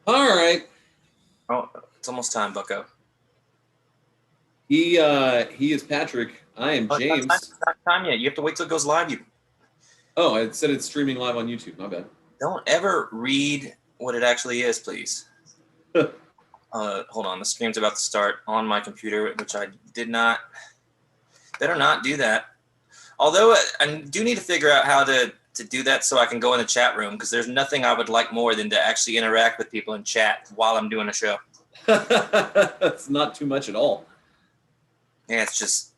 All right. Oh, it's almost time, Bucko. He is Patrick. I am Oh, James. it's not time yet. You have to wait till it goes live. You Oh, it said it's streaming live on YouTube. My bad. don't ever read what it actually is, please. Hold on. The stream's about to start on my computer, which I did not. Better not do that. Although I do need to figure out how to do that so I can go in the chat room, because there's nothing I would like more than to actually interact with people in chat while I'm doing a show. That's not too much at all. Yeah, it's just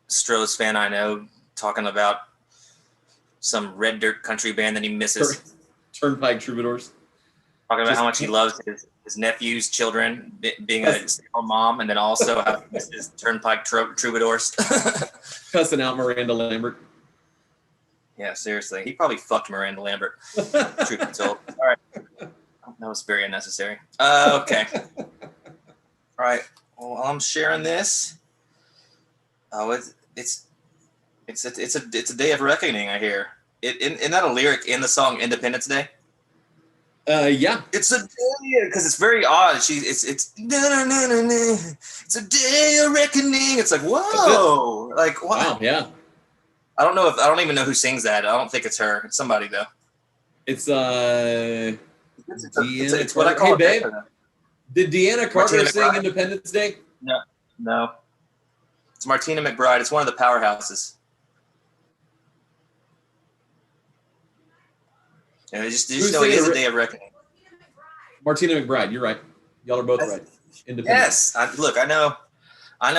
Stroh's fan I know talking about some red dirt country band that he misses. Turnpike Troubadours. Talking about how much he loves his nephew's children, being a single mom, and then also how he misses Turnpike Troubadours. Cussing out Miranda Lambert. Yeah, seriously. He probably fucked Miranda Lambert. Truth be told. All right. That was very unnecessary. Okay. All right. Well, I'm sharing this. Oh, it's a day of reckoning, I hear. Isn't that a lyric in the song Independence Day? Yeah. It's a day, because it's very odd. It's na, na, na, na. It's a day of reckoning. It's like, whoa. Like, wow. Yeah. I don't even know who sings that. I don't think it's her. It's somebody though. It's it's what I call babe. Did Deanna Carter sing Independence Day? No. It's Martina McBride. It's one of the powerhouses. And it just know it is a day of reckoning. Martina McBride. You're right. Y'all are both right. Yes. Look, I know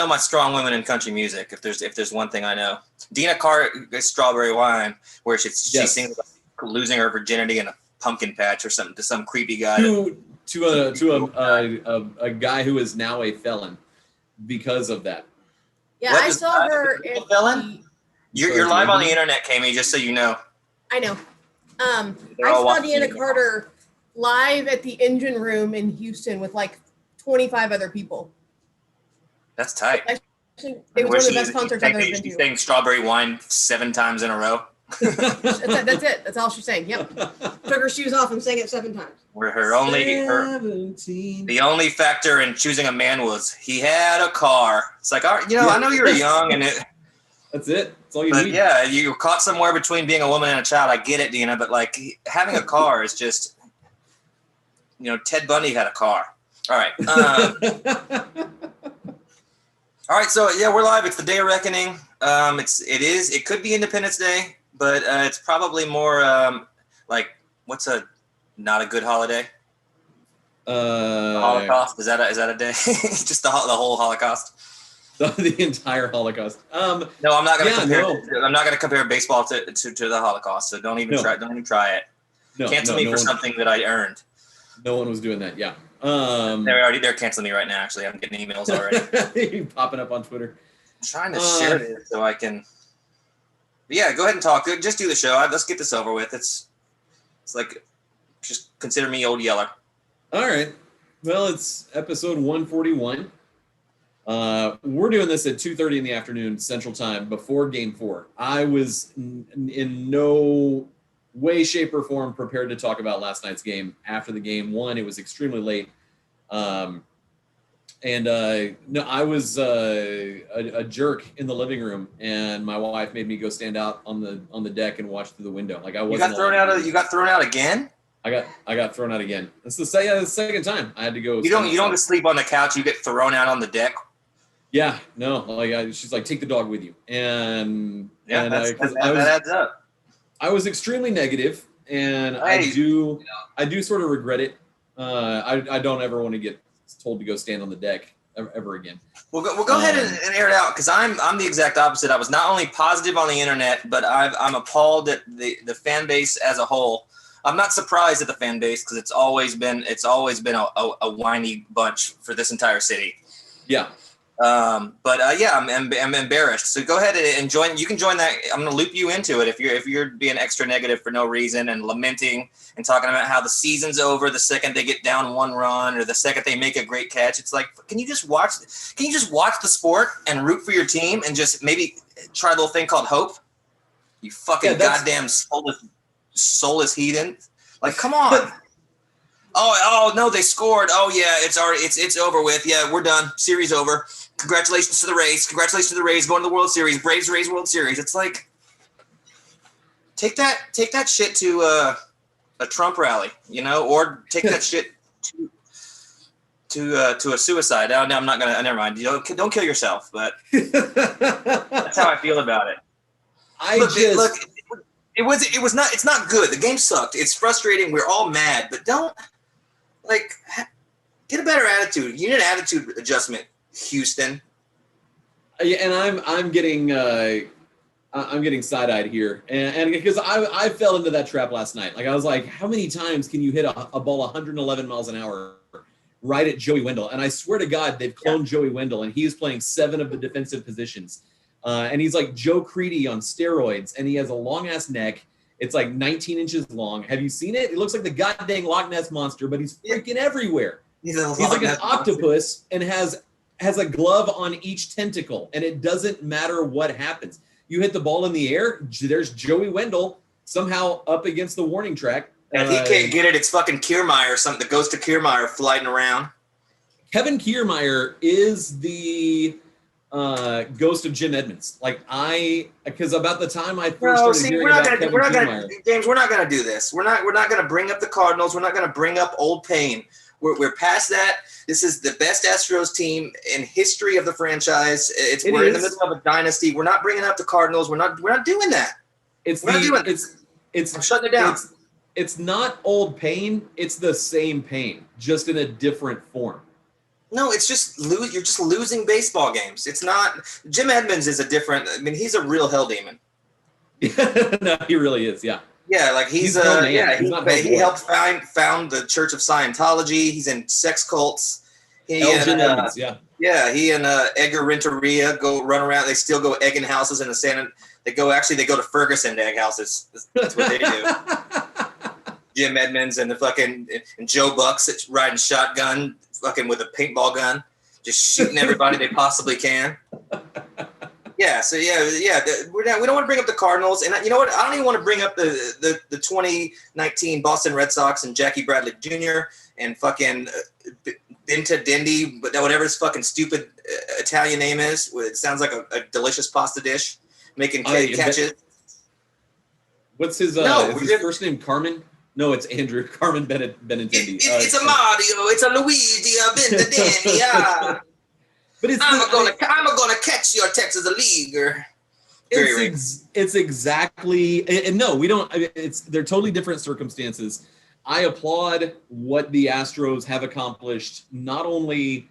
my strong women in country music. If there's one thing I know, Dina Carter, Strawberry Wine, where she sings about losing her virginity in a pumpkin patch or something to some creepy guy. To a guy who is now a felon because of that. Yeah, I saw her. Felon? You're live on the internet, Kami, just so you know. I know. I saw Deanna Carter live at the Engine Room in Houston with like 25 other people. That's tight. Actually, it was one of the best concerts I've ever been to. She's saying Strawberry Wine 7 times in a row. That's it. That's all she's saying. Yep. Took her shoes off and sang it 7 times. Where the only factor in choosing a man was he had a car. It's like, I know you were young and that's it. That's all you need. Yeah, you were caught somewhere between being a woman and a child. I get it, Dina, but like having a car is just, Ted Bundy had a car. All right. All right. So yeah, we're live. It's the day of reckoning. It could be Independence Day, but it's probably more like what's not a good holiday? The Holocaust. Is that a day? Just the whole Holocaust. The entire Holocaust. No, I'm not going to compare. No. I'm not going to compare baseball to the Holocaust. So don't even try. Don't even try it. Cancel me for something that I earned. No one was doing that. Yeah. They're canceling me right now. Actually, I'm getting emails already. Popping up on Twitter. I'm trying to share this so I can. But yeah, go ahead and talk. Just do the show. Let's get this over with. It's like, just consider me Old Yeller. All right. Well, it's episode 141. We're doing this at 2:30 in the afternoon Central Time before Game 4. I was in no way, shape, or form prepared to talk about last night's game. After the game, one, it was extremely late. I was a jerk in the living room, and my wife made me go stand out on the deck and watch through the window. Like I wasn't. You got thrown out again? I got thrown out again. It's the second time I had to go. You don't just sleep on the couch. You get thrown out on the deck. Yeah, no. Like she's like, take the dog with you, and that adds up. I was extremely negative, and I do sort of regret it. I don't ever want to get told to go stand on the deck ever again. We'll go ahead and air it out, because I'm the exact opposite. I was not only positive on the internet, but I'm appalled at the fan base as a whole. I'm not surprised at the fan base, because it's always been a whiny bunch for this entire city. Yeah. I'm embarrassed. So go ahead and join. You can join that. I'm going to loop you into it if you're being extra negative for no reason and lamenting and talking about how the season's over the second they get down 1 run or the second they make a great catch. It's like, can you just watch the sport and root for your team and just maybe try a little thing called hope? You fucking goddamn soulless heathen. Like, come on. Oh no, they scored. Oh yeah, it's over with. Yeah, we're done. Series over. Congratulations to the Rays. Congratulations to the Rays going to the World Series. Braves Rays World Series. It's like take that shit to a Trump rally, or take that shit to a suicide. No, I'm not gonna. Never mind. Don't kill yourself. But that's how I feel about it. It was not. It's not good. The game sucked. It's frustrating. We're all mad, but don't get a better attitude. You need an attitude adjustment, Houston. Yeah, and I'm getting side-eyed here, and because I fell into that trap last night. Like I was like, how many times can you hit a ball 111 miles an hour right at Joey Wendell? And I swear to God, they've cloned Joey Wendell, and he's playing 7 of the defensive positions. And he's like Joe Creedy on steroids, and he has a long-ass neck. It's like 19 inches long. Have you seen it? It looks like the goddamn Loch Ness Monster, but he's freaking everywhere. He's like an octopus and has a glove on each tentacle, and it doesn't matter what happens. You hit the ball in the air, there's Joey Wendell somehow up against the warning track. And if he can't get it, it's fucking Kiermaier or something that goes to Kiermaier flying around. Kevin Kiermaier is the ghost of Jim Edmonds. Because about the time I first started hearing about Kevin Kiermaier. James, we're not going to do this. We're not going to bring up the Cardinals. We're not going to bring up old pain. We're past that. This is the best Astros team in history of the franchise. We're in the middle of a dynasty. We're not bringing up the Cardinals. We're not doing that. I'm shutting it down. It's not old pain. It's the same pain, just in a different form. No, it's just you're just losing baseball games. It's not. Jim Edmonds is he's a real hell demon. No, he really is. Yeah. Yeah, like he helped found the Church of Scientology. He's in sex cults. Jim Edmonds, yeah. Yeah, he and Edgar Renteria go run around. They still go egging houses in the San. They go to Ferguson to egg houses. That's what they do. Jim Edmonds and and Joe Buck's riding shotgun, fucking with a paintball gun, just shooting everybody they possibly can. Yeah, so we don't want to bring up the Cardinals, and you know what? I don't even want to bring up the 2019 Boston Red Sox and Jackie Bradley Jr. and fucking Binta Dindi, whatever his fucking stupid Italian name is. It sounds like a delicious pasta dish, making catches. What's his first name? Carmen? No, it's Andrew. Carmen Benintendi. It's a Mario. It's a Luigi. Binta Dindi. Yeah. But I'm gonna catch your Texas League. It's exactly, and no, we don't. They're totally different circumstances. I applaud what the Astros have accomplished, not only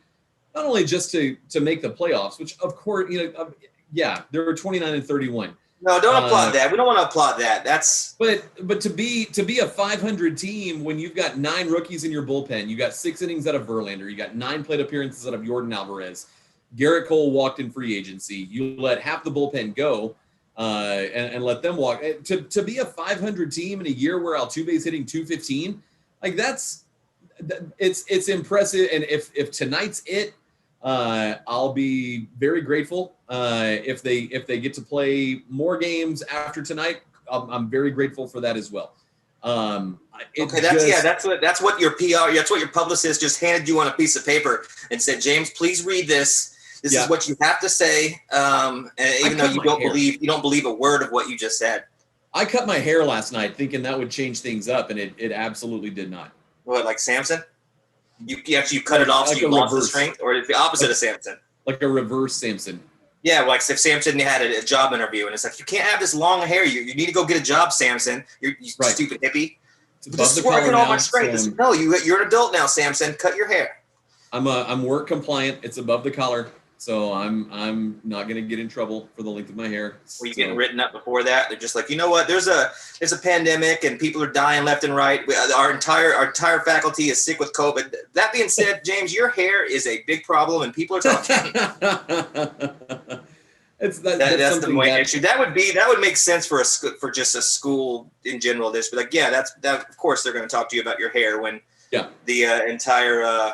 just to make the playoffs, which of course, they were 29-31. No, don't applaud that. We don't want to applaud that. But to be a 500 team when you've got 9 rookies in your bullpen, you got 6 innings out of Verlander, you got 9 plate appearances out of Yordan Alvarez. Garrett Cole walked in free agency. You let half the bullpen go and let them walk. To be a 500 team in a year where Altuve's hitting 215, like it's impressive. And if tonight's it, I'll be very grateful. If they get to play more games after tonight, I'm very grateful for that as well. That's what your PR, that's what your publicist just handed you on a piece of paper and said, James, please read this. This is what you have to say. And even though you don't believe a word of what you just said. I cut my hair last night thinking that would change things up, and it absolutely did not. What, like Samson? You cut it off so you lost the strength, or it's the opposite of Samson? Like a reverse Samson. Yeah, like if Samson had a job interview, and it's like, you can't have this long hair. You need to go get a job, Samson. You right. Stupid hippie. Just working on my strength. No, you're an adult now, Samson. Cut your hair. I'm work compliant. It's above the collar, so I'm not going to get in trouble for the length of my hair. Were you getting written up before that? They're just like, you know what? There's a pandemic and people are dying left and right. Our entire faculty is sick with COVID. That being said, James, your hair is a big problem and people are talking. That's the main issue. That would make sense for just a school in general. This, but like, yeah, that. Of course, they're going to talk to you about your hair when the entire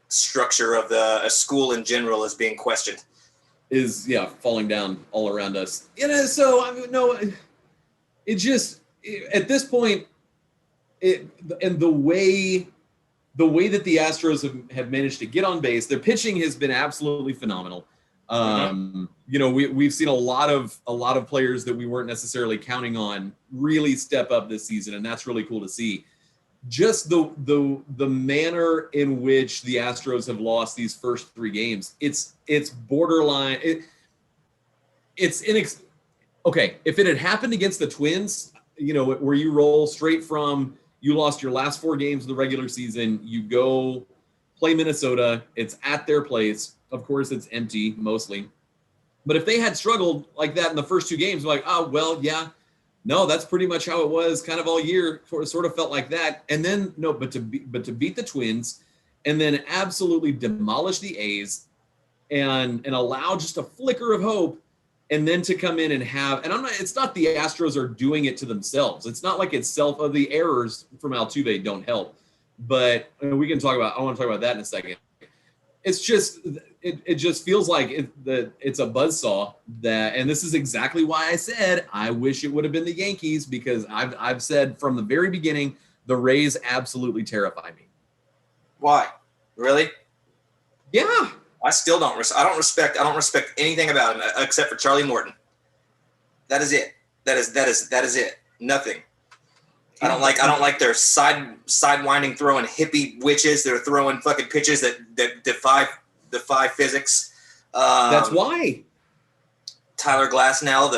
structure of a school in general is being questioned. Is falling down all around us. So I mean, no, it just at this point, and the way the way that the Astros have managed to get on base, their pitching has been absolutely phenomenal. We've seen a lot of players that we weren't necessarily counting on really step up this season, and that's really cool to see. Just the manner in which the Astros have lost these first 3 games, it's borderline. Okay. If it had happened against the Twins, where you roll straight from you lost your last 4 games of the regular season, you go play Minnesota, it's at their place. Of course, it's empty mostly. But if they had struggled like that in the first 2 games, like, oh, well, yeah, no, that's pretty much how it was kind of all year. Sort of felt like that. And then, but to beat the Twins and then absolutely demolish the A's and allow just a flicker of hope, and then to come in and it's not the Astros are doing it to themselves. It's not like it's the errors from Altuve don't help. But I want to talk about that in a second. It's just, it just feels like it's a buzzsaw and this is exactly why I said I wish it would have been the Yankees, because I've said from the very beginning, the Rays absolutely terrify me. Why? Really? Yeah. I still don't. I don't respect anything about him except for Charlie Morton. That is it. That is it. Nothing. I don't like their sidewinding throwing hippie witches. They're throwing fucking pitches that defy physics. That's why. Tyler Glasnow,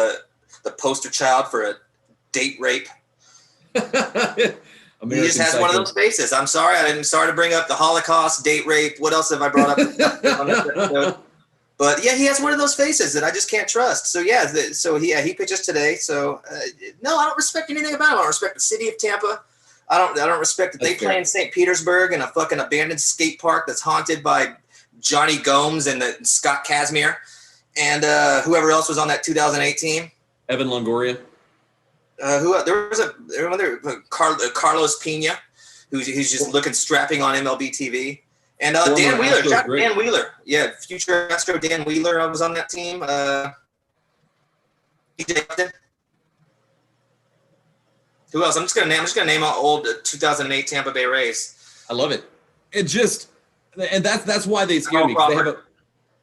the poster child for a date rape. He just has one of those faces. I'm sorry. I'm sorry to bring up the Holocaust, date rape. What else have I brought up on this episode? But yeah, he has one of those faces that I just can't trust. So yeah, he pitches today. So no, I don't respect anything about him. I don't respect the city of Tampa. I don't respect that they play in St. Petersburg in a fucking abandoned skate park that's haunted by Johnny Gomes and Scott Kazmir and whoever else was on that 2008 team. Evan Longoria. Carlos Pena, who's just looking strapping on MLB TV, and Dan Wheeler, Dan Wheeler, yeah, future Astro Dan Wheeler. I was on that team. Who else? I'm just gonna name all old 2008 Tampa Bay Rays. I love it. And that's why they scare me. They have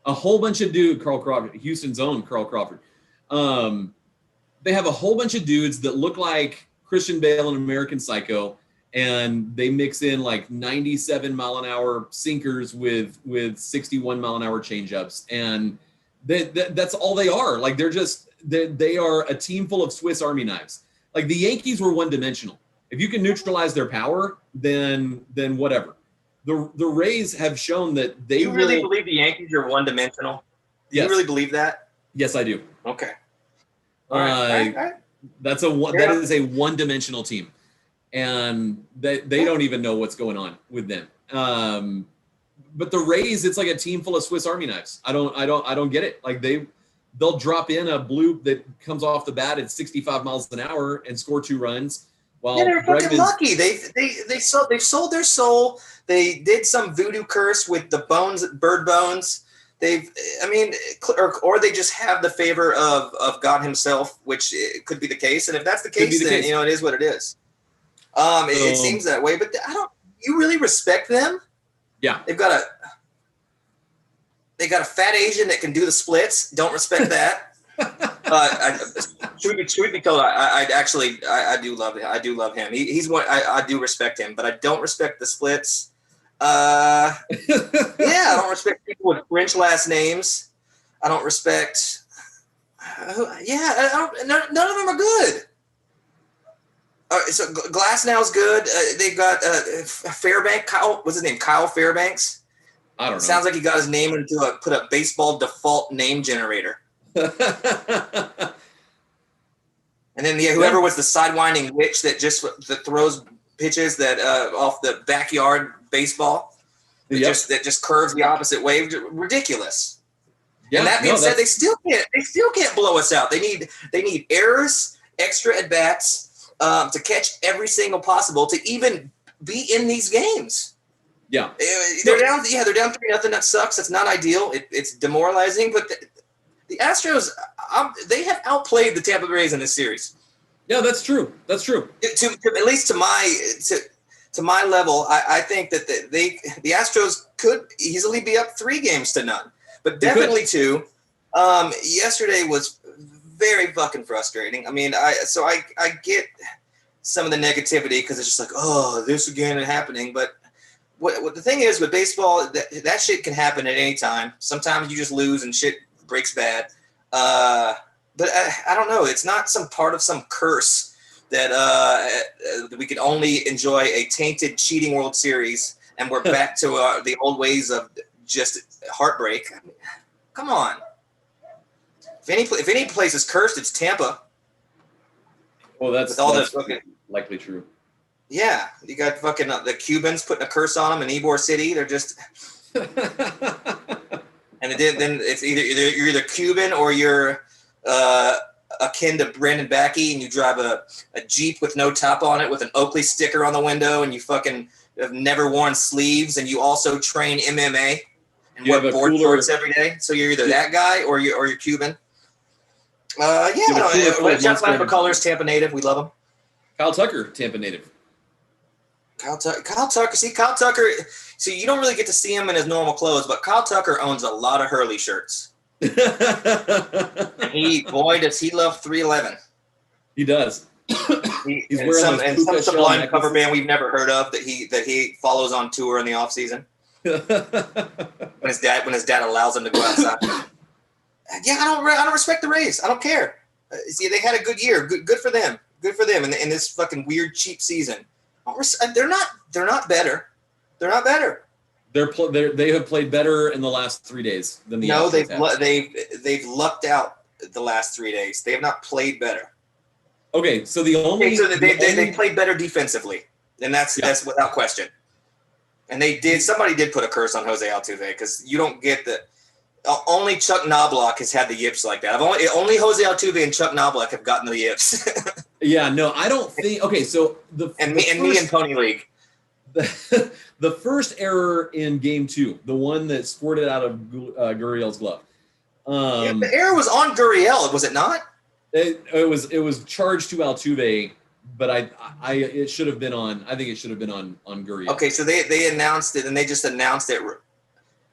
a whole bunch of dudes. Carl Crawford, Houston's own Carl Crawford. They have a whole bunch of dudes that look like Christian Bale and American Psycho, and they mix in like 97 mile an hour sinkers with 61 mile an hour changeups, and that's all they are. Like they are a team full of Swiss Army knives. Like the Yankees were one dimensional. If you can neutralize their power, then whatever. The Rays have shown that they really believe the Yankees are one dimensional. Yes. You really believe that? Yes, I do. Okay. All right. That is a one-dimensional team, and they don't even know what's going on with them. But the Rays, it's like a team full of Swiss Army knives. I don't get it. Like they'll drop in a bloop that comes off the bat at 65 miles an hour and score 2 runs. While they're fucking lucky. They sold their soul. They did some voodoo curse with the bird bones. Or they just have the favor of God himself, which could be the case. And if that's the case, then it is what it is. It seems that way, but you really respect them? Yeah. They got a fat Asian that can do the splits. Don't respect that. Truth be told, I do love him. I do love him. He's one. I do respect him, but I don't respect the splits. I don't respect people with French last names. I don't respect. None of them are good. So Glasnow's good. They've got Fairbanks. What's his name? Kyle Fairbanks. I don't know. Sounds like he got his name into a baseball default name generator. And then whoever was the sidewinding witch that throws pitches that off the backyard baseball that just curves the opposite way. Ridiculous. Yeah, and that being said, they still can't blow us out. They need errors, extra at bats to catch every single possible to even be in these games. Yeah, they're down 3-0. That sucks. That's not ideal. It's demoralizing. But the Astros, they have outplayed the Tampa Bay Rays in this series. Yeah, that's true. That's true. At least to to my level, I think that the Astros could easily be up 3-0, but definitely 2. Yesterday was very fucking frustrating. I mean, I get some of the negativity because it's just like, oh, this again is happening. But what the thing is with baseball, that shit can happen at any time. Sometimes you just lose and shit breaks bad. But I don't know. It's not some part of some curse that we can only enjoy a tainted cheating World Series and we're back to the old ways of just heartbreak. I mean, come on. If any place is cursed, it's Tampa. Well, that's fucking likely true. Yeah, you got fucking the Cubans putting a curse on them in Ybor City. They're just, and then it's you're either Cuban or you're akin to Brandon Backey, and you drive a Jeep with no top on it with an Oakley sticker on the window, and you fucking have never worn sleeves, and you also train MMA and wear board shorts every day. So you're either that guy or you're Cuban. Jeff Lamper Colors, Tampa native. We love him. Kyle Tucker, Tampa native. Kyle Tucker. See, Kyle Tucker. See, you don't really get to see him in his normal clothes, but Kyle Tucker owns a lot of Hurley shirts. Does he love 311. He does. He's wearing some sublime cover band we've never heard of that he follows on tour in the off season. when his dad allows him to go outside. Yeah, I don't respect the Rays. I don't care. See, they had a good year. Good for them. Good for them in this fucking weird cheap season. They're not better. They're not better. They have played better in the last 3 days than the Astros they've lucked out the last 3 days. They have not played better. Okay, so they played better defensively, and that's without question. And somebody did put a curse on Jose Altuve because you don't get the only Chuck Knobloch has had the yips like that. Only Jose Altuve and Chuck Knobloch have gotten the yips. Yeah, no, I don't think. Okay, so me in Pony League. The first error in Game 2, the one that squirted out of Gurriel's glove. The error was on Gurriel, was it not? It was charged to Altuve, but it should have been on. I think it should have been on Gurriel. Okay, so they announced it, and they just announced it.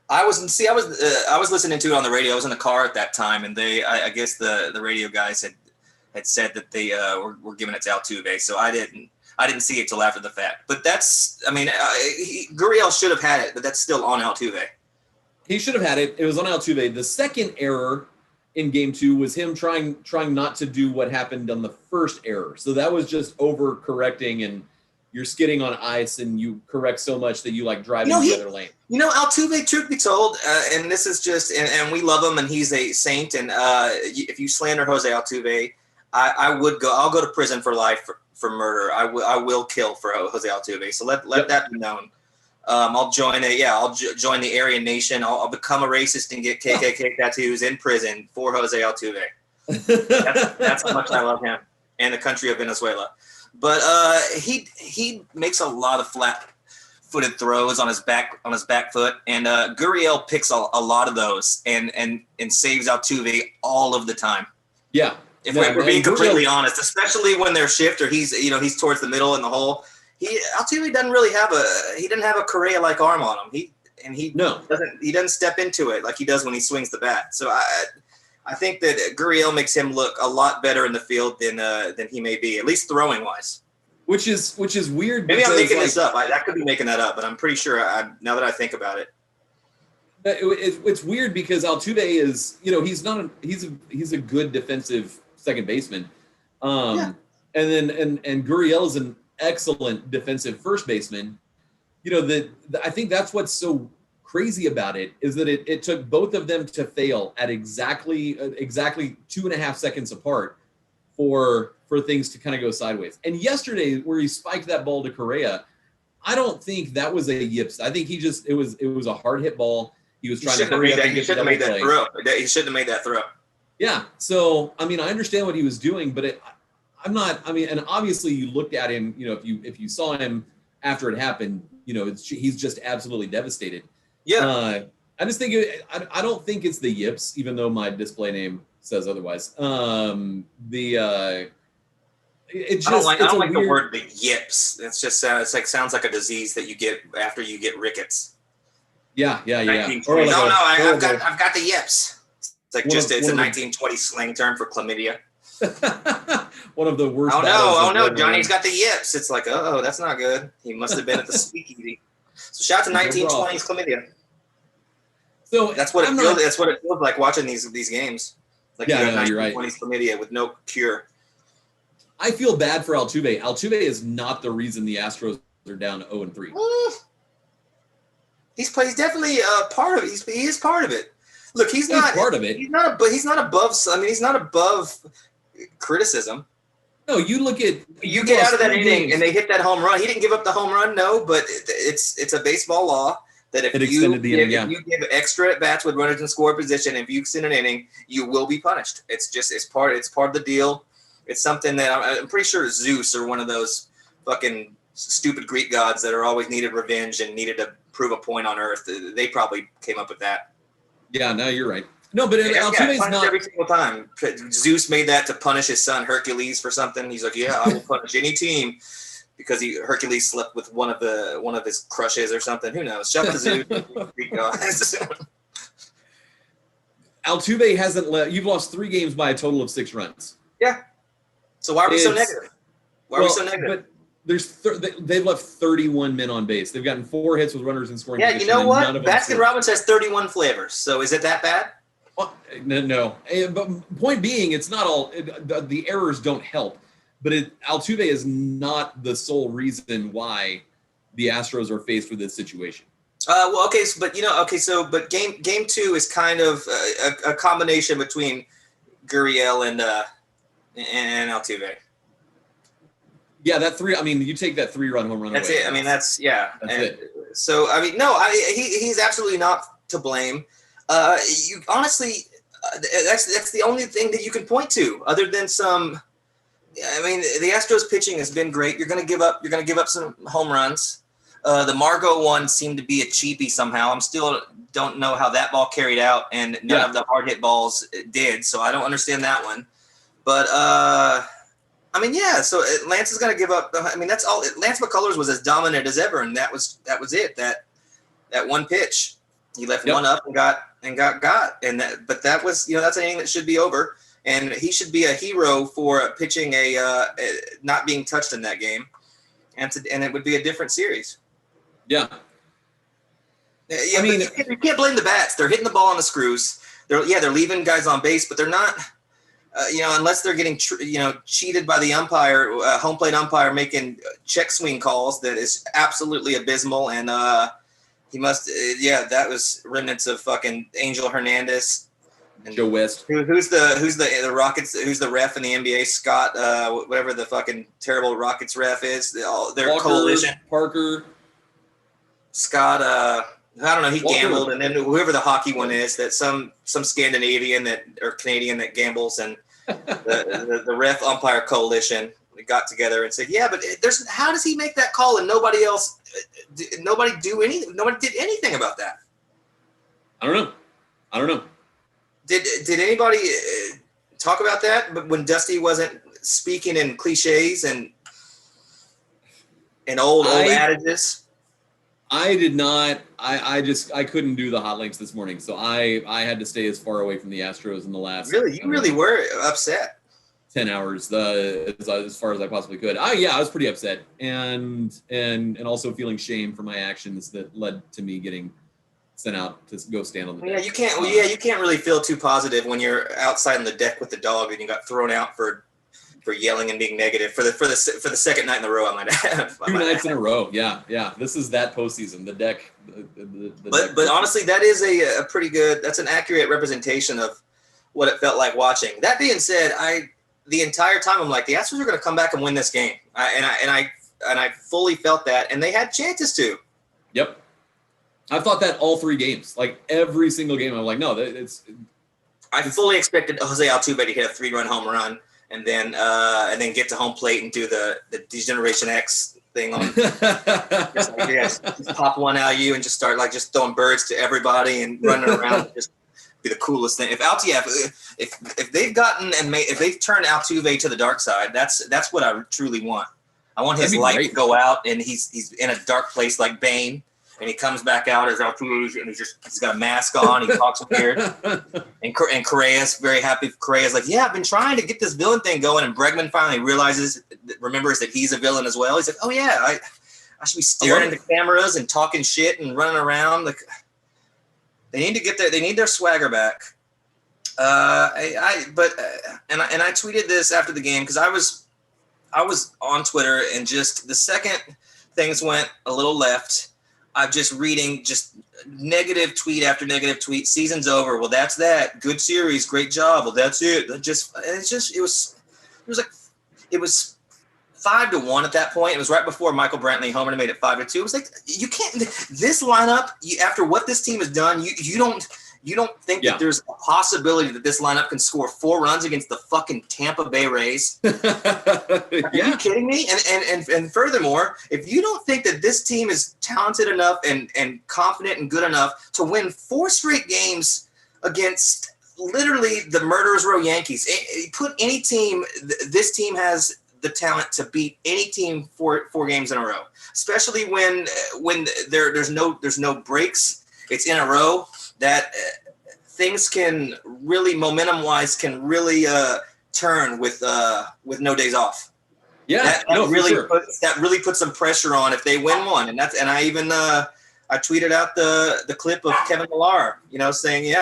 I was listening to it on the radio. I was in the car at that time, and I guess the radio guys had said that they were giving it to Altuve, so I didn't see it till after the fact. But Gurriel should have had it, but that's still on Altuve. He should have had it. It was on Altuve. The second error in Game 2 was him trying not to do what happened on the first error. So that was just over-correcting, and you're skidding on ice, and you correct so much that you drive into the other lane. Altuve, truth be told, and this is just, and we love him, and he's a saint, and if you slander Jose Altuve, I'll go to prison for life for murder. I will kill for Jose Altuve. So let that be known. I'll join join the Aryan Nation. I'll become a racist and get KKK tattoos in prison for Jose Altuve. That's how much I love him and the country of Venezuela. But he makes a lot of flat-footed throws on his back foot, and Gurriel picks a lot of those and saves Altuve all of the time. Yeah. If we're being completely honest, especially when they're shift or he's towards the middle in the hole, Altuve didn't have a Correa-like arm on him. He doesn't step into it like he does when he swings the bat. So I think that Gurriel makes him look a lot better in the field than he may be, at least throwing wise. Which is weird. Maybe I'm making this up. I could be making that up, but I'm pretty sure now that I think about it. It's weird because Altuve is, he's a good defensive second baseman. And Gurriel is an excellent defensive first baseman. I think that's what's so crazy about it is that it took both of them to fail at exactly 2.5 seconds apart for things to kind of go sideways. And yesterday, where he spiked that ball to Correa, I don't think that was a yips. I think it was a hard hit ball. He was trying to hurry up and get the double play. He shouldn't have made that throw. Yeah. So, I understand what he was doing, but and obviously you looked at him, if you saw him after it happened, he's just absolutely devastated. Yeah. I just think I don't think it's the yips, even though my display name says otherwise. It just, I don't like weird, the word the yips. It's just sounds like a disease that you get after you get rickets. Yeah. Or like I've got the yips. It's like it's a 1920 slang term for chlamydia. One of the worst. Oh no, Johnny's got the yips. It's like, oh, that's not good. He must have been at the speakeasy. So shout out to 1920s chlamydia. So that's what That's what it feels like watching these games. Like you're 1920s right. chlamydia with no cure. I feel bad for Altuve. Altuve is not the reason the Astros are down 0-3. He's definitely part of it. He is part of it. Look, he's not part of it. He's not above. I mean, he's not above criticism. No, you look at you get out of that inning and they hit that home run. He didn't give up the home run, no, but it's a baseball law that if you give extra at bats with runners in score position, if you extend an inning, you will be punished. It's part of the deal. It's something that I'm pretty sure Zeus or one of those fucking stupid Greek gods that are always needed revenge and needed to prove a point on Earth. They probably came up with that. Yeah, no, you're right. No, but Altuve's not every single time. Zeus made that to punish his son Hercules for something. He's like, yeah, I will punish any team because Hercules slept with one of his crushes or something. Who knows? Shout out to Zeus. Greek gods. Altuve hasn't you've lost 3 games by a total of 6 runs. Yeah. So why are we so negative? Why are we so negative? But they've left 31 men on base. They've gotten 4 hits with runners in scoring position. Yeah, you know what? Baskin-Robbins has 31 flavors. So is it that bad? Well, no. But point being, it's not all the errors don't help. But Altuve is not the sole reason why the Astros are faced with this situation. But game 2 is kind of a combination between Gurriel and Altuve. Yeah, that 3. I mean, you take that 3-run home run. That's away. it. I mean, that's it. So I mean, no, he's absolutely not to blame. You honestly, that's the only thing that you can point to, other than some. I mean, the Astros pitching has been great. You're going to give up some home runs. The Margot one seemed to be a cheapie somehow. I'm still don't know how that ball carried out, and none of the hard hit balls did. So I don't understand that one. But I mean, yeah. So Lance is going to give up. I mean, that's all. Lance McCullers was as dominant as ever, and that was it. That one pitch, he left one up and got. But that was that's an inning that should be over, and he should be a hero for pitching a not being touched in that game, and it would be a different series. Yeah. I mean, you can't blame the bats. They're hitting the ball on the screws. They're leaving guys on base, but they're not. Unless they're getting cheated by the umpire, home plate umpire making check swing calls, that is absolutely abysmal. And he must, that was remnants of fucking Angel Hernandez, and Joe West. Who's the Rockets? Who's the ref in the NBA? Scott, whatever the fucking terrible Rockets ref is. Their Walker, coalition. Parker. Scott. I don't know. He gambled, and then whoever the hockey one is, that some Scandinavian or Canadian that gambles, and the ref umpire coalition got together and said, "Yeah, but how does he make that call and nobody did anything about that?" I don't know. Did anybody talk about that? But when Dusty wasn't speaking in cliches and old adages. I did not. I couldn't do the hot links this morning, so I had to stay as far away from the Astros in the last. Really, you really were upset. 10 hours, as far as I possibly could. I was pretty upset, and also feeling shame for my actions that led to me getting sent out to go stand on the deck. Yeah, you can't. Well, you can't really feel too positive when you're outside on the deck with the dog and you got thrown out for yelling and being negative for the second night in a row. I might add. 2 nights in a row. Yeah. This is that postseason. The deck. But honestly, that is a pretty good. That's an accurate representation of what it felt like watching. That being said, the entire time I'm like, the Astros are going to come back and win this game, and I fully felt that, and they had chances to. Yep. I've thought that all 3 games, like every single game. I'm like, no, I fully expected Jose Altuve to hit a 3-run home run. And then get to home plate and do the Degeneration X thing on, just pop one out of you and just start just throwing birds to everybody and running around, just be the coolest thing. If if they've gotten if they've turned Altuve to the dark side, that's what I truly want. I want his light to go out, and he's in a dark place like Bane, and he comes back out as Altuve, and he's got a mask on. He talks weird, and Correa's very happy. Correa's like, yeah, I've been trying to get this villain thing going, and Bregman finally remembers that he's a villain as well. He's like, oh yeah, I should be staring into cameras and talking shit and running around. Like, they need to get they need their swagger back. I tweeted this after the game because I was on Twitter, and just the second things went a little left, I'm just reading just negative tweet after negative tweet. Season's over. Well, that's that. Good series. Great job. Well, that's it. It was 5-1 at that point. It was right before Michael Brantley homered and made it 5-2. It was like, you can't. This lineup, after what this team has done, you don't think that there's a possibility that this lineup can score 4 runs against the fucking Tampa Bay Rays? Are you kidding me? And furthermore, if you don't think that this team is talented enough and confident and good enough to win 4 straight games against literally the murderers row Yankees, put any team, this team has the talent to beat any team 4 games in a row, especially when there's no breaks. It's in a row. That things can really, momentum-wise, can really turn with no days off. Yeah, that really puts some pressure on if they win one, and I even I tweeted out the clip of Kevin Millar, saying,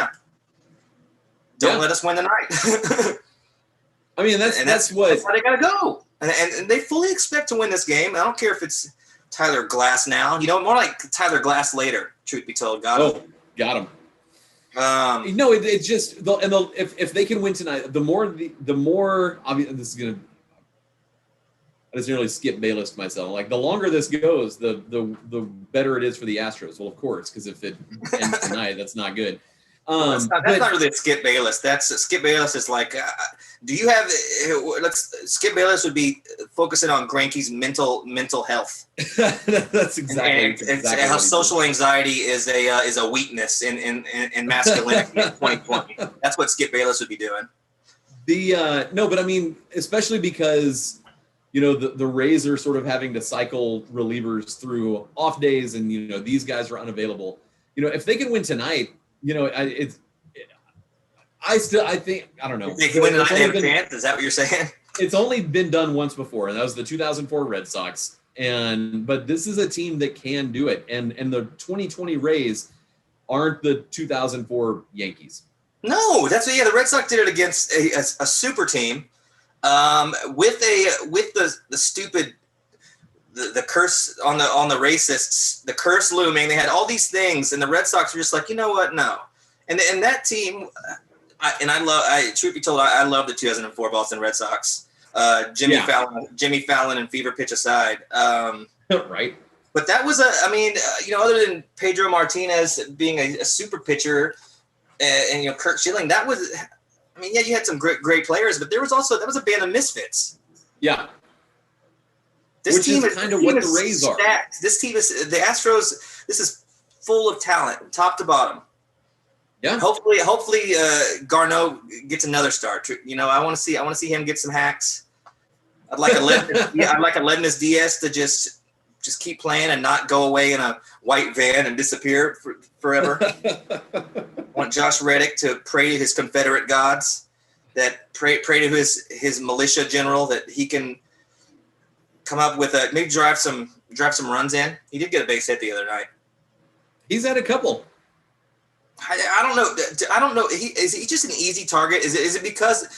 don't let us win tonight. I mean, that's where they gotta go, and they fully expect to win this game. I don't care if it's Tyler Glass now, more like Tyler Glass later. Truth be told, got him. No, it's just if they can win tonight, the more obvious this is gonna. I just nearly skip Bayless myself. Like, the longer this goes, the better it is for the Astros. Well, of course, because if it ends tonight, that's not good. That's not really Skip Bayless. Skip Bayless is like, do you have? Skip Bayless would be focusing on Greinke's mental health. That's exactly, and how social anxiety is a weakness in masculinity in 2020. That's what Skip Bayless would be doing. No, but I mean, especially because the Rays are sort of having to cycle relievers through off days, and these guys are unavailable. If they can win tonight. I think I don't know. If they can win tonight, they have a chance. Is that what you're saying? It's only been done once before, and that was the 2004 Red Sox. But this is a team that can do it, and the 2020 Rays aren't the 2004 Yankees. No, the Red Sox did it against a super team, with the stupid. The curse on the racists, the curse looming. They had all these things, and the Red Sox were just like, you know what? No. And that team, truth be told, I love the 2004 Boston Red Sox. Jimmy Fallon and fever pitch aside. Right. But that was other than Pedro Martinez being a super pitcher, and Kurt Schilling, that was, you had some great players, but that was a band of misfits. Yeah. This team is kind of what the Rays are. This team is the Astros. This is full of talent, top to bottom. Yeah. Hopefully, Garneau gets another start. I want to see him get some hacks. I'd like Aledmus Diaz to just keep playing and not go away in a white van and disappear forever. I want Josh Reddick to pray to his Confederate gods, that pray to his militia general, that he can come up with maybe drive some runs in. He did get a base hit the other night. He's had a couple. I don't know. Is he just an easy target? Is it because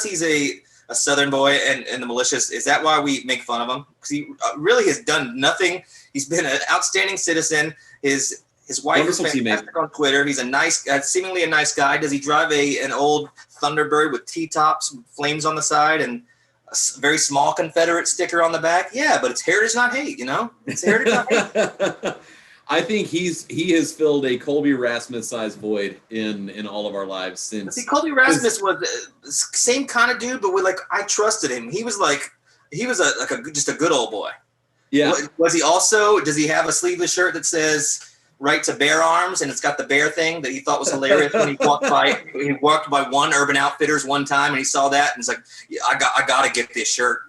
he's a Southern boy and the militias? Is that why we make fun of him? Because he really has done nothing. He's been an outstanding citizen. His wife is fantastic on Twitter. He's seemingly a nice guy. Does he drive an old Thunderbird with T-tops, flames on the side, and a very small Confederate sticker on the back? Yeah, but it's heritage, not hate. It's heritage, not hate. I think he has filled a Colby Rasmus sized void in all of our lives since. See, Colby Rasmus was the same kind of dude, but I trusted him. He was just a good old boy. Yeah. Was he also? Does he have a sleeveless shirt that says right to bear arms, and it's got the bear thing that he thought was hilarious when he walked by one Urban Outfitters one time, and he saw that, and he's like, yeah, I gotta get this shirt.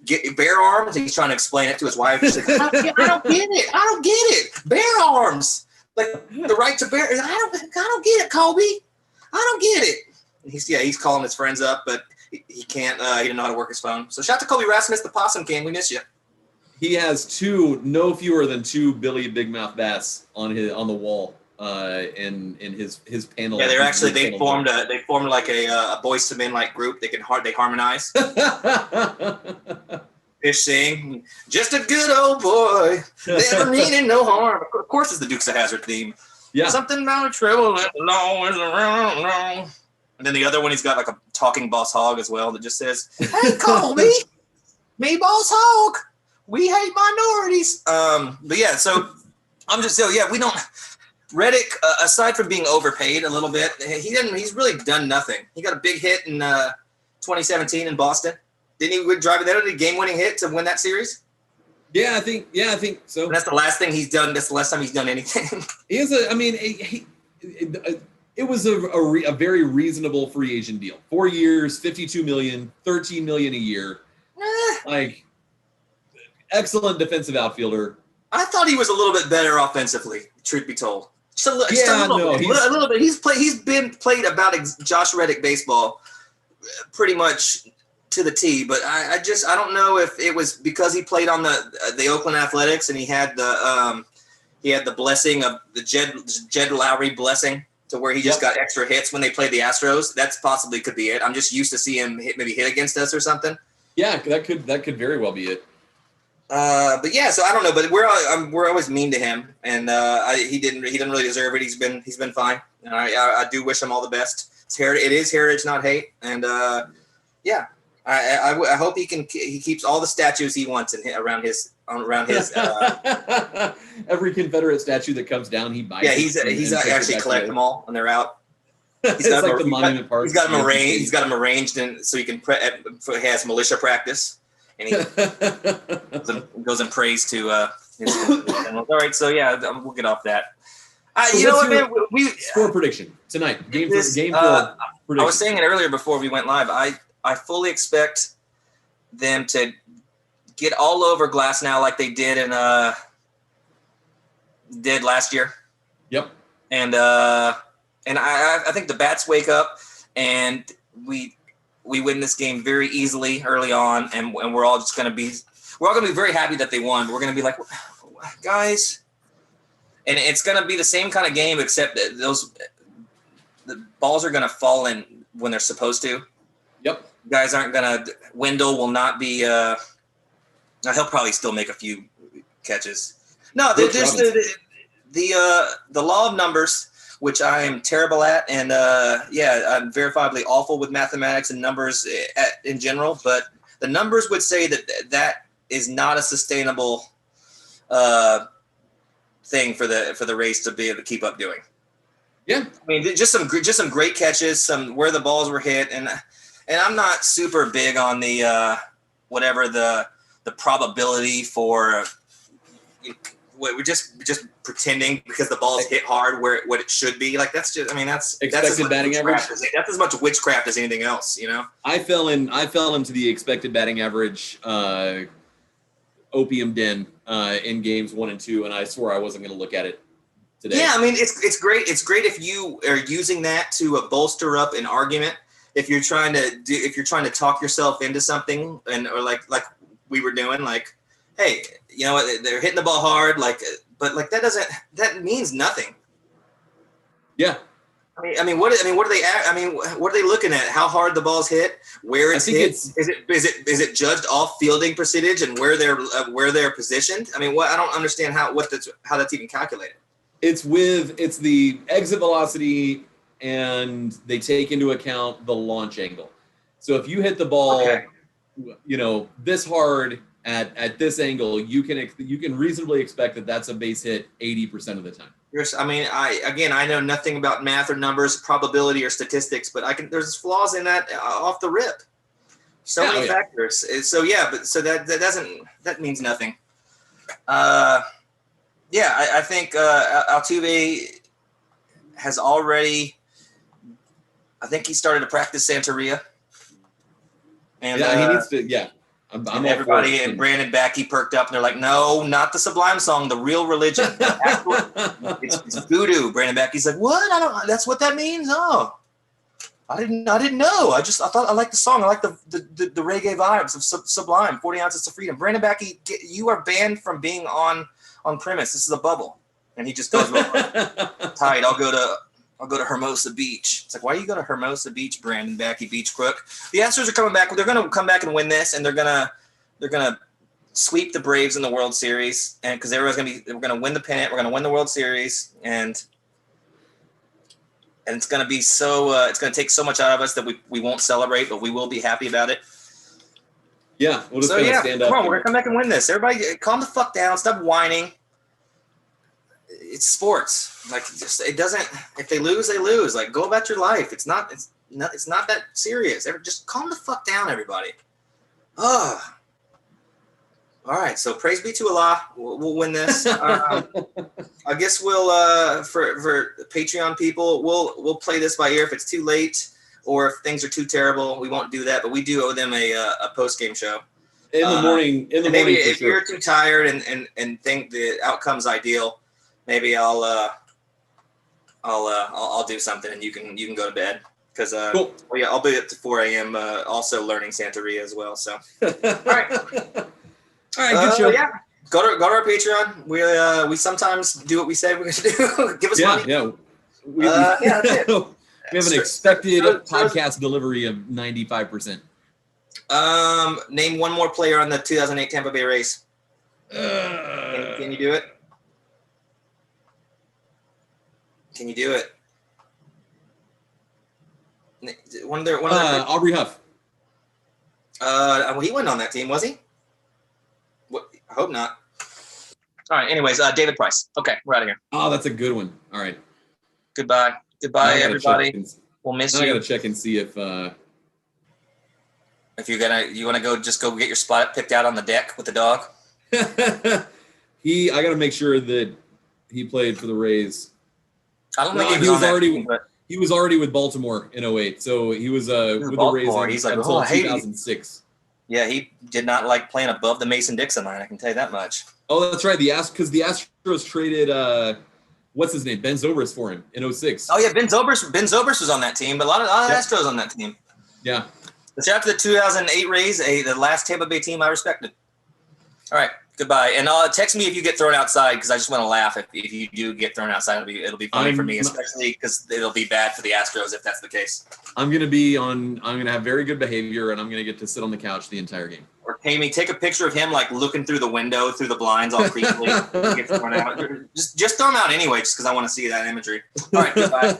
Get bear arms. And he's trying to explain it to his wife. She's like, I don't get it. I don't get it. Bear arms, like the right to bear. I don't get it, Kobe. I don't get it. And he's calling his friends up, but he can't. He didn't know how to work his phone. So shout out to Kobe Rasmus, the Possum King. We miss you. He has no fewer than two Billy Big Mouth Bass on the wall in his panel. Yeah, they formed like a Boyz II Men like group. They harmonize. Fish sing, just a good old boy, never meaning no harm. Of course, it's the Dukes of Hazzard theme. Yeah, something about trouble that always around. And then the other one, he's got like a talking Boss Hog as well that just says, "Hey, Colby, me Boss Hog, we hate minorities." But yeah, we don't. Reddick, aside from being overpaid a little bit, he's really done nothing. He got a big hit in 2017 in Boston. Didn't he drive that a game-winning hit to win that series? Yeah, I think so. And that's the last thing he's done. That's the last time he's done anything. It was a very reasonable free agent deal. 4 years, $52 million, $13 million a year. Like, excellent defensive outfielder. I thought he was a little bit better offensively, truth be told. A little bit. He's played about Josh Reddick baseball pretty much to the T, but I don't know if it was because he played on the Oakland Athletics and he had the blessing of the Jed Lowry blessing to where he just got extra hits when they played the Astros. That's possibly could be it. I'm just used to seeing him maybe hit against us or something. Yeah, that could very well be it. But yeah, so I don't know, but we're always mean to him, and he didn't really deserve it. He's been fine. And I do wish him all the best. It is heritage, not hate, and yeah. I hope he keeps all the statues he wants around his. Every Confederate statue that comes down, he buys. Yeah, he's actually collect them all when they're out. He's got like the monument park. He's got them arranged, and so he can he has militia practice, and he goes and prays to his. All right, so yeah, we'll get off that. You know what, man? We score prediction tonight. Game 4. Prediction. I was saying it earlier before we went live. I fully expect them to get all over Glass now like they did did last year. Yep. And I think the bats wake up and we win this game very easily early on, and we're all going to be very happy that they won. We're going to be like, guys, and it's going to be the same kind of game except that the balls are going to fall in when they're supposed to. Yep. Guys aren't gonna. Wendell will not be. He'll probably still make a few catches. No, there's the law of numbers, which I am terrible at, and I'm verifiably awful with mathematics and numbers in general. But the numbers would say that is not a sustainable thing for the Rays to be able to keep up doing. Yeah, I mean, just some great catches, some where the balls were hit, and I'm not super big on the whatever the probability for we're just pretending because the ball's hit hard where what it should be. Like that's expected batting average. That's as much witchcraft as anything else, you know. I fell into the expected batting average opium den in games 1 and 2, and I swore I wasn't going to look at it today. Yeah, I mean it's great. It's great if you are using that to bolster up an argument. If you're trying to talk yourself into something, or like we were doing, like, hey, you know what, they're hitting the ball hard, but that means nothing. Yeah. I mean, what are they looking at? How hard the ball's hit, where it's hit? Is it judged off fielding percentage and where they're positioned? I mean, I don't understand how that's even calculated. It's the exit velocity, and they take into account the launch angle. So if you hit the ball, this hard at this angle, you can reasonably expect that that's a base hit 80% of the time. I know nothing about math or numbers, probability or statistics, but there's flaws in that off the rip. Many factors. So yeah, but so that means nothing. Yeah, I think Altuve has already. I think he started to practice Santeria. And Yeah, he needs to. Yeah, I'm and all for everybody it. and Brandon Backey perked up, and they're like, "No, not the Sublime song, the real religion. It's voodoo." Brandon Backey's like, "What? I don't. That's what that means." Oh, I didn't know. I thought I liked the song. I like the reggae vibes of Sublime. 40 Ounces to Freedom. Brandon Backey, you are banned from being on premise. This is a bubble. And he just goes, well, tight. I'll go to Hermosa Beach. It's like, why do you go to Hermosa Beach, Brandon Backey, Beach Crook? The Astros are coming back. They're going to come back and win this, and they're gonna sweep the Braves in the World Series, and because we're going to win the pennant, we're going to win the World Series, and it's going to be so it's going to take so much out of us that we won't celebrate, but we will be happy about it. Yeah, we'll just stand up. Come on, we're going to come back and win this. Everybody, calm the fuck down. Stop whining. It's sports. Like, it doesn't. If they lose, they lose. Like, go about your life. It's not that serious. Just calm the fuck down, everybody. Oh. All right. So praise be to Allah. We'll win this. I guess we'll for Patreon people, we'll play this by ear if it's too late or if things are too terrible. We won't do that, but we do owe them a post game show in the morning. Maybe if you're too tired and think the outcome's ideal. Maybe I'll do something and you can go to bed because cool. Well, yeah, I'll be up to 4 a.m. Also learning Santeria as well. So all right, good show. Yeah, go to our Patreon. We sometimes do what we say we're going to do. Give us money. Yeah. We have an expected podcast delivery of 95%. Name one more player on the 2008 Tampa Bay Rays. Can you do it? Can you do it? One of their Aubrey Huff. Well, he wasn't on that team, was he? What? I hope not. All right. Anyways, David Price. Okay, we're out of here. Oh, that's a good one. All right. Goodbye, everybody. We'll miss you. I gotta check and see if you want to go get your spot picked out on the deck with the dog. I gotta make sure that he played for the Rays. I don't think he was already with Baltimore in 2008, so he was with the Rays until 2006. Yeah, he did not like playing above the Mason-Dixon line. I can tell you that much. Oh, that's right. Because the Astros traded what's his name, Ben Zobrist for him in 2006. Oh yeah, Ben Zobrist was on that team, but a lot of Astros on that team. Yeah. But shout out to the 2008 Rays, the last Tampa Bay team I respected. All right. Goodbye, and text me if you get thrown outside because I just want to laugh. If you do get thrown outside, it'll be funny for me, especially because it'll be bad for the Astros if that's the case. I'm gonna have very good behavior, and I'm gonna get to sit on the couch the entire game. Or take a picture of him like looking through the window through the blinds all creepily. Gets thrown out. Just throw him out anyway, just because I want to see that imagery. All right, goodbye.